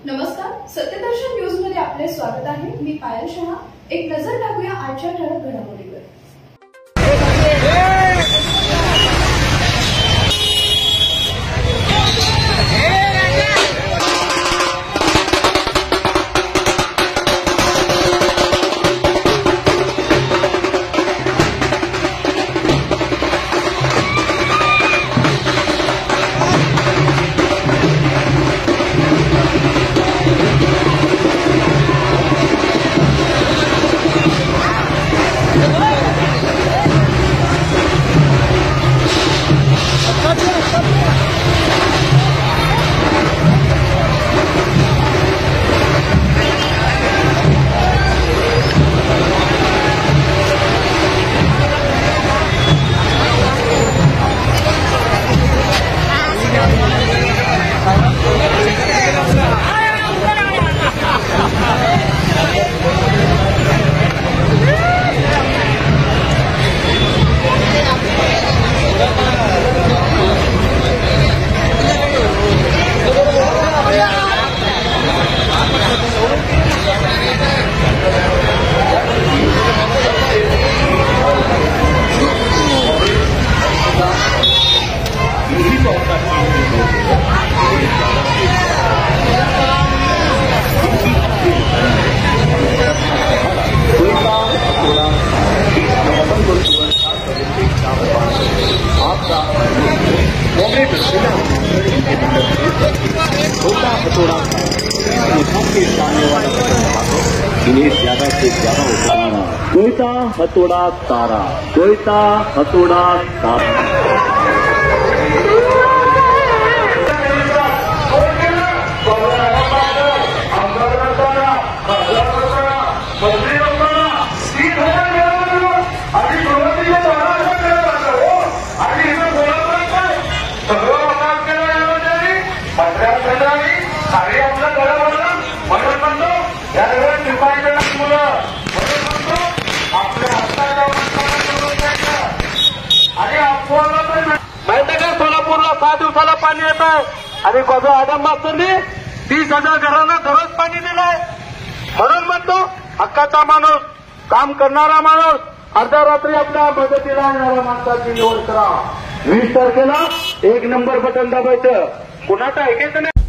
नमस्कार, सत्यदर्शन न्यूज मध्ये आपले स्वागत आहे। मी पायल शहा। एक नजर टाकूया आजच्या ठळक घडामोडीवर। इन्हें ज्यादा से ज्यादा उठाना। कोयता हथौड़ा तारा, कोयता हथौड़ा तारा। माहिती का सोलापूरला 6 दिवसाला पाणी येत आहे आणि कोबा आदम मास्तरनी 30,000 घरांना दररोज पाणी दिलंय। म्हणून म्हणतो हक्काचा माणूस, काम करणारा माणूस, अर्ध्या रात्री आपल्या मदतीला येणाऱ्या माणसाची निवड करा। 20 तारखेला 1 नंबर बटन दाबायचं, कुणाचं ऐकायचं नाही।